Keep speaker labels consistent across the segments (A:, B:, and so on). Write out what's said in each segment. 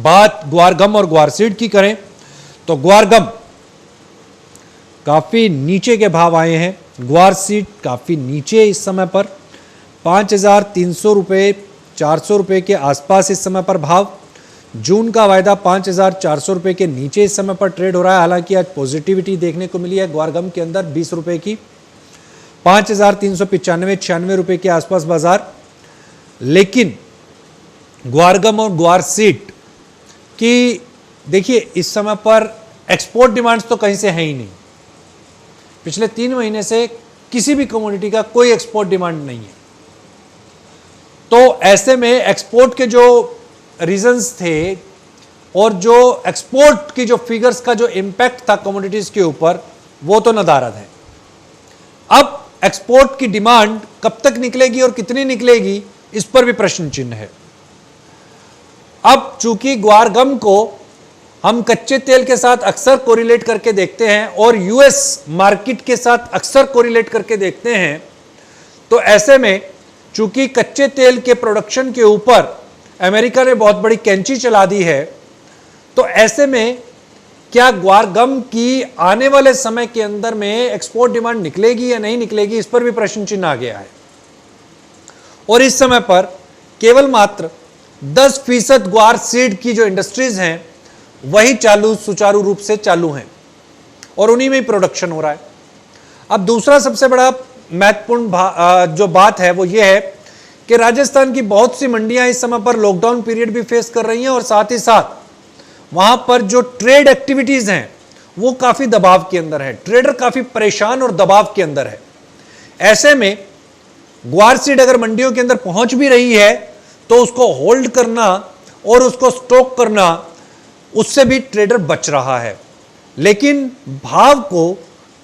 A: बात ग्वारगम और ग्वारसीड की करें तो ग्वारगम काफी नीचे के भाव आए हैं, ग्वारसीड काफी नीचे इस समय पर 5,300 रुपये 400 रुपये के आसपास इस समय पर भाव। जून का वायदा 5,400 रुपये के नीचे इस समय पर ट्रेड हो रहा है। हालांकि आज पॉजिटिविटी देखने को मिली है ग्वारगम के अंदर 20 रुपये की, 5,395-96 रुपये के आसपास बाजार। लेकिन ग्वारगम और ग्वारसीड की देखिए इस समय पर एक्सपोर्ट डिमांड्स तो कहीं से है ही नहीं। पिछले 3 महीने से किसी भी कमोडिटी का कोई एक्सपोर्ट डिमांड नहीं है। तो ऐसे में एक्सपोर्ट के जो रीजंस थे और जो एक्सपोर्ट की जो फिगर्स का जो इंपैक्ट था कमोडिटीज के ऊपर, वो तो नदारद है। अब एक्सपोर्ट की डिमांड कब तक निकलेगी और कितनी निकलेगी, इस पर भी प्रश्न चिन्ह है। अब चूंकि ग्वारगम को हम कच्चे तेल के साथ अक्सर कोरिलेट करके देखते हैं और यूएस मार्केट के साथ अक्सर कोरिलेट करके देखते हैं, तो ऐसे में चूंकि कच्चे तेल के प्रोडक्शन के ऊपर अमेरिका ने बहुत बड़ी कैंची चला दी है, तो ऐसे में क्या ग्वारगम की आने वाले समय के अंदर में एक्सपोर्ट डिमांड निकलेगी या नहीं निकलेगी, इस पर भी प्रश्न चिन्ह आ गया है। और इस समय पर केवल मात्र 10% ग्वारसीड की जो इंडस्ट्रीज हैं वही सुचारू रूप से चालू हैं और उन्हीं में ही प्रोडक्शन हो रहा है। अब दूसरा सबसे बड़ा महत्वपूर्ण जो बात है वो ये है कि राजस्थान की बहुत सी मंडियां इस समय पर लॉकडाउन पीरियड भी फेस कर रही हैं और साथ ही साथ वहां पर जो ट्रेड एक्टिविटीज हैं वो काफी दबाव के अंदर है। ट्रेडर काफी परेशान और दबाव के अंदर है। ऐसे में ग्वारसीड अगर मंडियों के अंदर पहुंच भी रही है तो उसको होल्ड करना और उसको स्टॉक करना, उससे भी ट्रेडर बच रहा है। लेकिन भाव को,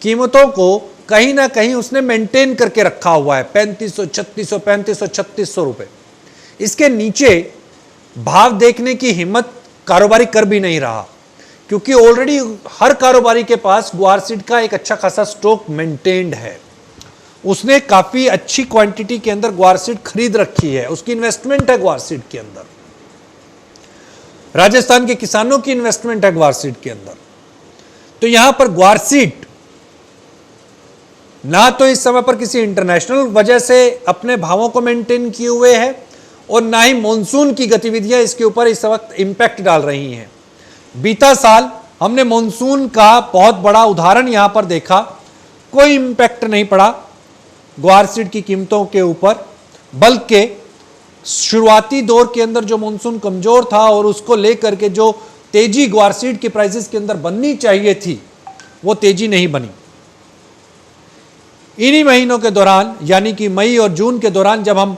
A: कीमतों को कहीं ना कहीं उसने मेंटेन करके रखा हुआ है 3500, 3600, 3500, 3600 रुपए। इसके नीचे भाव देखने की हिम्मत कारोबारी कर भी नहीं रहा, क्योंकि ऑलरेडी हर कारोबारी के पास ग्वारसीड का एक अच्छा खासा स्टॉक मेंटेन्ड है। उसने काफी अच्छी क्वांटिटी के अंदर ग्वारसीड खरीद रखी है, उसकी इन्वेस्टमेंट है ग्वारसीड के अंदर, राजस्थान के किसानों की इन्वेस्टमेंट है ग्वारसीड के अंदर। तो यहां पर ग्वारसीड ना तो इस समय पर किसी इंटरनेशनल वजह से अपने भावों को मेंटेन किए हुए है और ना ही मॉनसून की गतिविधियां इसके ऊपर इस वक्त इंपैक्ट डाल रही हैं। बीता साल हमने मॉनसून का बहुत बड़ा उदाहरण यहां पर देखा, कोई इंपैक्ट नहीं पड़ा ग्वारसीड की कीमतों के ऊपर, बल्कि शुरुआती दौर के अंदर जो मॉनसून कमजोर था और उसको लेकर के जो तेजी ग्वारसीड के प्राइसेस के अंदर बननी चाहिए थी वो तेजी नहीं बनी। इन्हीं महीनों के दौरान यानी कि मई और जून के दौरान जब हम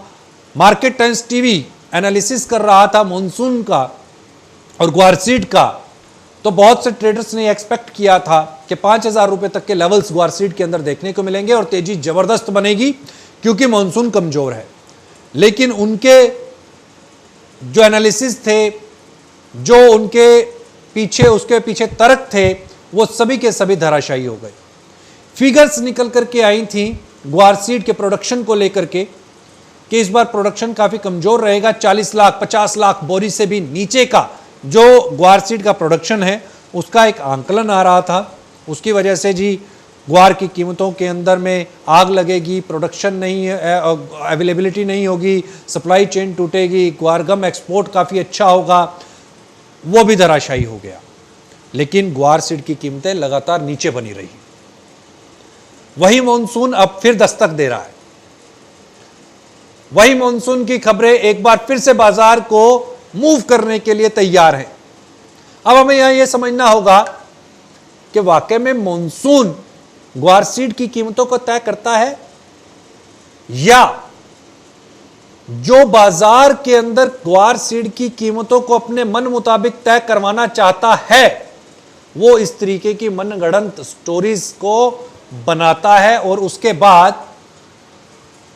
A: मार्केट टाइम्स टीवी एनालिसिस कर रहा था मॉनसून का और ग्वारसीड का, तो बहुत से ट्रेडर्स ने एक्सपेक्ट किया था कि 5,000 रुपए तक के लेवल्स ग्वारसीड के अंदर देखने को मिलेंगे और तेजी जबरदस्त बनेगी क्योंकि मॉनसून कमजोर है। लेकिन उनके जो एनालिसिस थे, जो उनके पीछे उसके पीछे तर्क थे, वो सभी के सभी धराशायी हो गए। फिगर्स निकल करके आई थी ग्वारसीड के प्रोडक्शन को लेकर के कि इस बार प्रोडक्शन काफी कमजोर रहेगा। 40 लाख 50 लाख बोरी से भी नीचे का जो ग्वारसीड का प्रोडक्शन है उसका एक आंकलन आ रहा था। उसकी वजह से जी ग्वार की कीमतों के अंदर में आग लगेगी, प्रोडक्शन नहीं है, अवेलेबिलिटी नहीं होगी, सप्लाई चेन टूटेगी, ग्वारगम एक्सपोर्ट काफी अच्छा होगा, वो भी धराशायी हो गया। लेकिन ग्वारसीड की कीमतें लगातार नीचे बनी रही। वही मॉनसून अब फिर दस्तक दे रहा है। वही मॉनसून की खबरें एक बार फिर से बाजार को मूव करने के लिए तैयार हैं। अब हमें यहां यह समझना होगा कि वाकई में मॉनसून ग्वारसीड की कीमतों को तय करता है या जो बाजार के अंदर ग्वारसीड की कीमतों को अपने मन मुताबिक तय करवाना चाहता है वो इस तरीके की मनगढ़ंत स्टोरीज को बनाता है और उसके बाद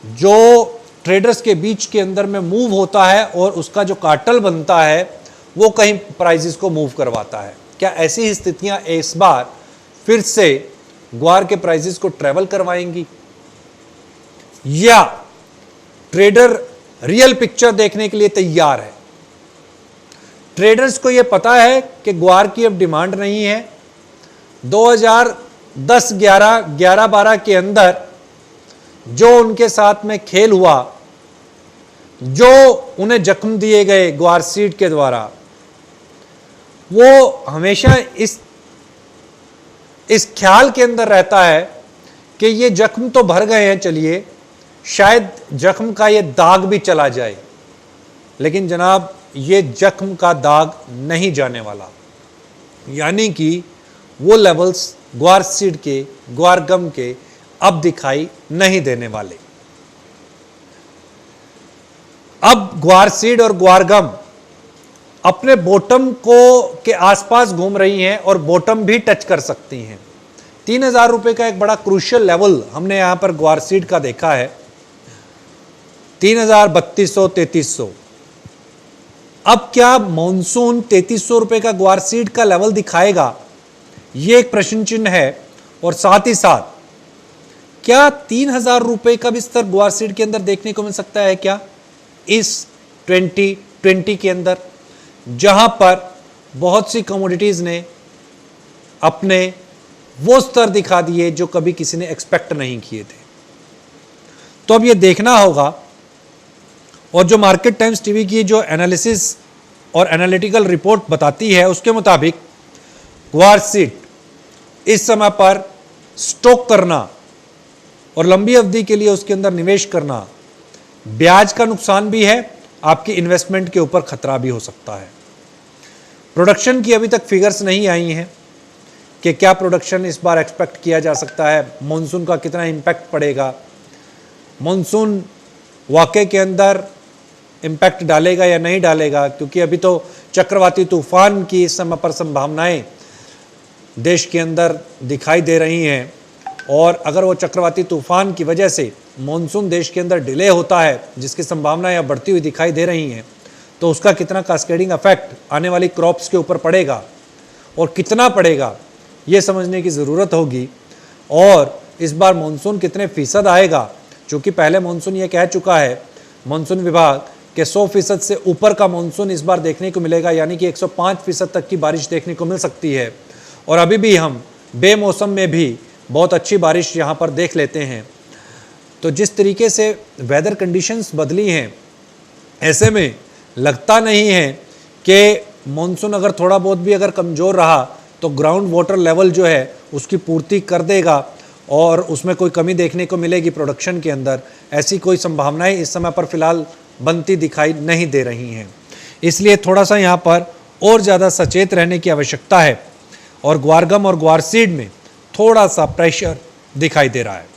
A: जो ट्रेडर्स के बीच के अंदर में मूव होता है और उसका जो कार्टेल बनता है वो कहीं प्राइसेस को मूव करवाता है। क्या ऐसी ही स्थितियां इस बार फिर से ग्वार के प्राइसेस को ट्रेवल करवाएंगी या ट्रेडर रियल पिक्चर देखने के लिए तैयार है? ट्रेडर्स को ये पता है कि ग्वार की अब डिमांड नहीं है। 2010-11 के अंदर जो उनके साथ में खेल हुआ, जो उन्हें जख्म दिए गए ग्वार सीड के द्वारा, वो हमेशा इस ख्याल के अंदर रहता है कि ये जख्म तो भर गए हैं, चलिए शायद जख्म का ये दाग भी चला जाए। लेकिन जनाब, ये जख्म का दाग नहीं जाने वाला, यानी कि वो लेवल्स ग्वार सीड के, ग्वार गम के अब दिखाई नहीं देने वाले। अब ग्वार सीड और ग्वार गम अपने बॉटम के आसपास घूम रही हैं और बॉटम भी टच कर सकती हैं। 3000 रुपए का एक बड़ा क्रूशियल लेवल हमने यहां पर ग्वार सीड का देखा है, 3000, 3200, 3300। अब क्या मॉनसून 3300 रुपए का ग्वार सीड का लेवल दिखाएगा? यह एक प्रश्न चिन्ह है। और साथ ही साथ क्या 3000 रुपए का भी स्तर ग्वार सीड के अंदर देखने को मिल सकता है क्या इस 2020 के अंदर, जहां पर बहुत सी कमोडिटीज ने अपने वो स्तर दिखा दिए जो कभी किसी ने एक्सपेक्ट नहीं किए थे। तो अब ये देखना होगा। और जो मार्केट टाइम्स टीवी की जो एनालिसिस और एनालिटिकल रिपोर्ट बताती है, उसके मुताबिक ग्वार सीड इस समय पर स्टॉक करना और लंबी अवधि के लिए उसके अंदर निवेश करना, ब्याज का नुकसान भी है, आपकी इन्वेस्टमेंट के ऊपर खतरा भी हो सकता है। प्रोडक्शन की अभी तक फिगर्स नहीं आई हैं कि क्या प्रोडक्शन इस बार एक्सपेक्ट किया जा सकता है, मॉनसून का कितना इम्पैक्ट पड़ेगा, मॉनसून वाकई के अंदर इम्पैक्ट डालेगा या नहीं डालेगा, क्योंकि अभी तो चक्रवाती तूफान की इस समय पर संभावनाएं देश के अंदर दिखाई दे रही हैं। और अगर वो चक्रवाती तूफान की वजह से मॉनसून देश के अंदर डिले होता है, जिसकी संभावनाएं अब बढ़ती हुई दिखाई दे रही हैं, तो उसका कितना कास्केडिंग इफेक्ट आने वाली क्रॉप्स के ऊपर पड़ेगा और कितना पड़ेगा, ये समझने की ज़रूरत होगी। और इस बार मॉनसून कितने फीसद आएगा, क्योंकि पहले मॉनसून ये कह चुका है मॉनसून विभाग कि 100% से ऊपर का मॉनसून इस बार देखने को मिलेगा, यानी कि 105% तक की बारिश देखने को मिल सकती है। और अभी भी हम बेमौसम में भी बहुत अच्छी बारिश यहाँ पर देख लेते हैं। तो जिस तरीके से वेदर कंडीशंस बदली हैं, ऐसे में लगता नहीं है कि मॉनसून अगर थोड़ा बहुत भी अगर कमज़ोर रहा तो ग्राउंड वाटर लेवल जो है उसकी पूर्ति कर देगा और उसमें कोई कमी देखने को मिलेगी प्रोडक्शन के अंदर। ऐसी कोई संभावनाएं इस समय पर फिलहाल बनती दिखाई नहीं दे रही हैं। इसलिए थोड़ा सा यहाँ पर और ज़्यादा सचेत रहने की आवश्यकता है और ग्वार गम और ग्वार सीड में थोड़ा सा प्रेशर दिखाई दे रहा है।